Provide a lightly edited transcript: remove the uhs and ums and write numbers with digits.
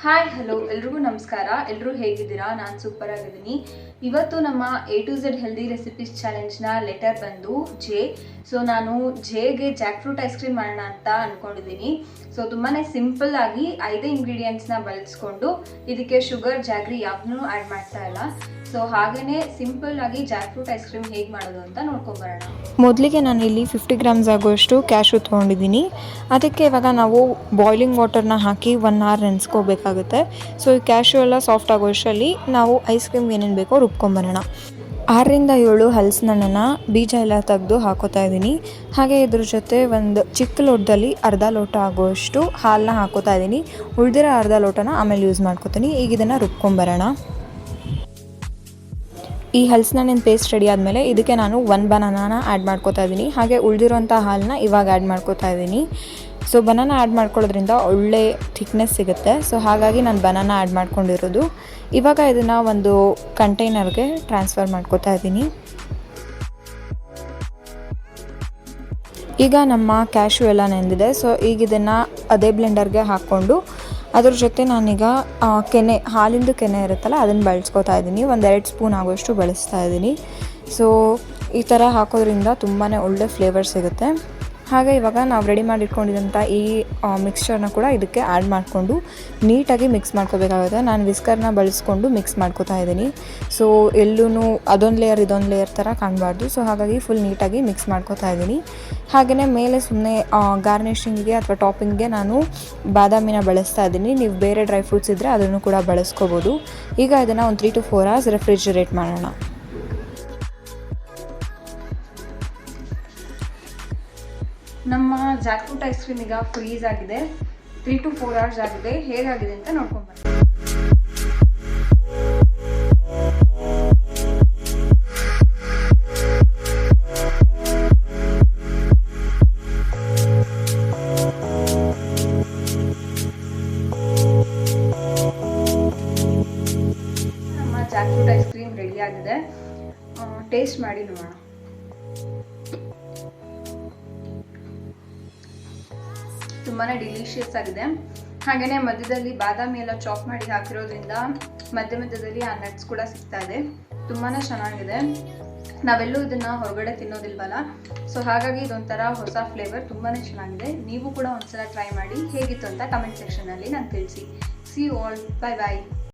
Hi hello ಎಲ್ರಿಗೂ ನಮಸ್ಕಾರ. ಎಲ್ಲರೂ ಹೇಗಿದ್ದೀರಾ? ನಾನು ಸೂಪರ್ ಆಗಿದ್ದೀನಿ. ಇವತ್ತು ನಮ್ಮ A to Z healthy recipes ಚಾಲೆಂಜ್ನ ಲೆಟರ್ ಬಂದು ಜೆ. ಸೊ ನಾನು ಜೆಗೆ ಜಾಕ್ ಫ್ರೂಟ್ ಐಸ್ ಕ್ರೀಮ್ ಮಾಡೋಣ ಅಂತ ಅಂದ್ಕೊಂಡಿದ್ದೀನಿ. ಸೊ ತುಂಬಾ ಸಿಂಪಲ್ ಆಗಿ 5 ಇಂಗ್ರೀಡಿಯೆಂಟ್ಸ್ನ ಬಳಸ್ಕೊಂಡು ಇದಕ್ಕೆ ಶುಗರ್ ಜಾಗ್ರಿ ಯಾವನ್ನೂ ಆ್ಯಡ್ ಮಾಡ್ತಾ ಇಲ್ಲ. ಸೊ ಹಾಗೇ ಸಿಂಪಲ್ ಆಗಿ ಜಾಕ್ ಫ್ರೂಟ್ ಐಸ್ ಕ್ರೀಮ್ ಹೇಗೆ ಮಾಡೋದು ಅಂತ ನೋಡ್ಕೊಂಬರೋಣ. ಮೊದಲಿಗೆ ನಾನು ಇಲ್ಲಿ 50 ಗ್ರಾಮ್ಸ್ ಆಗುವಷ್ಟು ಕ್ಯಾಶು ತೊಗೊಂಡಿದ್ದೀನಿ. ಅದಕ್ಕೆ ಇವಾಗ ನಾವು ಬಾಯ್ಲಿಂಗ್ ವಾಟರ್ನ ಹಾಕಿ 1 hour ನೆನೆಸ್ಕೋಬೇಕಾಗುತ್ತೆ. ಸೊ ಈ ಕ್ಯಾಶು ಎಲ್ಲ ಸಾಫ್ಟ್ ಆಗೋಷ್ಟರಲ್ಲಿ ನಾವು ಐಸ್ ಕ್ರೀಮ್ಗೆ ಏನೇನು ಬೇಕೋ ರುಬ್ಕೊಂಬರೋಣ. 6 ರಿಂದ 7 ಹಲಸಿನಣ್ಣನ್ನು ಬೀಜ ಎಲ್ಲ ತೆಗೆದು ಹಾಕೋತಾ ಇದ್ದೀನಿ. ಹಾಗೆ ಇದ್ರ ಜೊತೆ ಒಂದು ಚಿಕ್ಕ ಲೋಟದಲ್ಲಿ ಅರ್ಧ ಲೋಟ ಆಗುವಷ್ಟು ಹಾಲನ್ನ ಹಾಕೋತಾ ಇದ್ದೀನಿ. ಉಳಿದಿರೋ ಅರ್ಧ ಲೋಟನ ಆಮೇಲೆ ಯೂಸ್ ಮಾಡ್ಕೋತೀನಿ. ಈಗ ಇದನ್ನು ರುಬ್ಕೊಂಬರೋಣ. ಈ ಹಲಸಿನಣ್ಣಿನ ಪೇಸ್ಟ್ ರೆಡಿ ಆದಮೇಲೆ ಇದಕ್ಕೆ ನಾನು 1 ಬನಾನಾನ ಆ್ಯಡ್ ಮಾಡ್ಕೋತಾ ಇದ್ದೀನಿ. ಹಾಗೆ ಉಳಿದಿರೋಂಥ ಹಾಲನ್ನ ಇವಾಗ ಆ್ಯಡ್ ಮಾಡ್ಕೋತಾ ಇದ್ದೀನಿ. ಸೊ ಬನಾನಾ ಆ್ಯಡ್ ಮಾಡ್ಕೊಳ್ಳೋದ್ರಿಂದ ಒಳ್ಳೆ ಥಿಕ್ನೆಸ್ ಸಿಗುತ್ತೆ. ಸೊ ಹಾಗಾಗಿ ನಾನು ಬನಾನಾ ಆ್ಯಡ್ ಮಾಡ್ಕೊಂಡಿರೋದು. ಇವಾಗ ಇದನ್ನು ಒಂದು ಕಂಟೈನರ್ಗೆ ಟ್ರಾನ್ಸ್ಫರ್ ಮಾಡ್ಕೋತಾ ಇದ್ದೀನಿ. ಈಗ ನಮ್ಮ ಕ್ಯಾಶು ಎಲ್ಲ ನೆಂದಿದೆ. ಸೊ ಈಗ ಇದನ್ನು ಅದೇ ಬ್ಲೆಂಡರ್ಗೆ ಹಾಕ್ಕೊಂಡು ಅದ್ರ ಜೊತೆ ನಾನೀಗ ಹಾಲಿಂದು ಕೆನೆ ಇರುತ್ತಲ್ಲ ಅದನ್ನು ಬಳಸ್ಕೊತಾ ಇದ್ದೀನಿ. 1-2 ಸ್ಪೂನ್ ಆಗೋಷ್ಟು ಬಳಸ್ತಾ ಇದ್ದೀನಿ. ಸೊ ಈ ಥರ ಹಾಕೋದ್ರಿಂದ ತುಂಬಾ ಒಳ್ಳೆ ಫ್ಲೇವರ್ ಸಿಗುತ್ತೆ. ಹಾಗೆ ಇವಾಗ ನಾವು ರೆಡಿ ಮಾಡಿಟ್ಕೊಂಡಿದ್ದಂಥ ಈ ಮಿಕ್ಸ್ಚರ್ನ ಕೂಡ ಇದಕ್ಕೆ ಆ್ಯಡ್ ಮಾಡಿಕೊಂಡು ನೀಟಾಗಿ ಮಿಕ್ಸ್ ಮಾಡ್ಕೋಬೇಕಾಗುತ್ತೆ. ನಾನು ವಿಸ್ಕರ್ನ ಬಳಸ್ಕೊಂಡು ಮಿಕ್ಸ್ ಮಾಡ್ಕೋತಾ ಇದ್ದೀನಿ. ಸೊ ಎಲ್ಲೂ ಅದೊಂದು ಲೇಯರ್ ಇದೊಂದು ಲೇಯರ್ ಥರ ಕಾಣಬಾರ್ದು. ಸೊ ಹಾಗಾಗಿ ಫುಲ್ ನೀಟಾಗಿ ಮಿಕ್ಸ್ ಮಾಡ್ಕೋತಾ ಇದ್ದೀನಿ. ಹಾಗೆಯೇ ಮೇಲೆ ಸುಮ್ಮನೆ ಗಾರ್ನಿಷಿಂಗಿಗೆ ಅಥವಾ ಟಾಪಿಂಗ್ಗೆ ನಾನು ಬಾದಾಮಿನ ಬಳಸ್ತಾ ಇದ್ದೀನಿ. ನೀವು ಬೇರೆ ಡ್ರೈ ಫ್ರೂಟ್ಸ್ ಇದ್ದರೆ ಅದನ್ನು ಕೂಡ ಬಳಸ್ಕೋಬೋದು. ಈಗ ಇದನ್ನು ಒಂದು 3 to 4 hours ರೆಫ್ರಿಜರೇಟ್ ಮಾಡೋಣ. ನಮ್ಮ ಜಾಕ್ ಫ್ರೂಟ್ ಐಸ್ ಕ್ರೀಮ್ ಈಗ ಫ್ರೀಸ್ ಆಗಿದೆ. 3 to 4 hours ಆಗಿದೆ. ಹೇಗಾಗಿದೆ ಅಂತ ನೋಡ್ಕೊಂಬರ್ತೀನಿ. ನಮ್ಮ Jack fruit ice cream ready ಆಗಿದೆ. ಟೇಸ್ಟ್ ಮಾಡಿ ನೋಡೋಣ. ತುಂಬಾ ಡಿಲಿಷಿಯಸ್ ಆಗಿದೆ. ಹಾಗೆಯೇ ಮಧ್ಯದಲ್ಲಿ ಬಾದಾಮಿ ಎಲ್ಲ ಚಾಪ್ ಮಾಡಿ ಹಾಕಿರೋದ್ರಿಂದ ಮಧ್ಯದಲ್ಲಿ ಆ ನಟ್ಸ್ ಕೂಡ ಸಿಗ್ತಾ ಇದೆ. ತುಂಬಾ ಚೆನ್ನಾಗಿದೆ. ನಾವೆಲ್ಲೂ ಇದನ್ನು ಹೊರಗಡೆ ತಿನ್ನೋದಿಲ್ವಲ್ಲ. ಸೊ ಹಾಗಾಗಿ ಇದೊಂಥರ ಹೊಸ ಫ್ಲೇವರ್. ತುಂಬಾ ಚೆನ್ನಾಗಿದೆ. ನೀವು ಕೂಡ ಒಂದ್ಸಲ ಟ್ರೈ ಮಾಡಿ. ಹೇಗಿತ್ತು ಅಂತ ಕಮೆಂಟ್ ಸೆಕ್ಷನಲ್ಲಿ ನಂಗೆ ತಿಳಿಸಿ. See you all. Bye bye.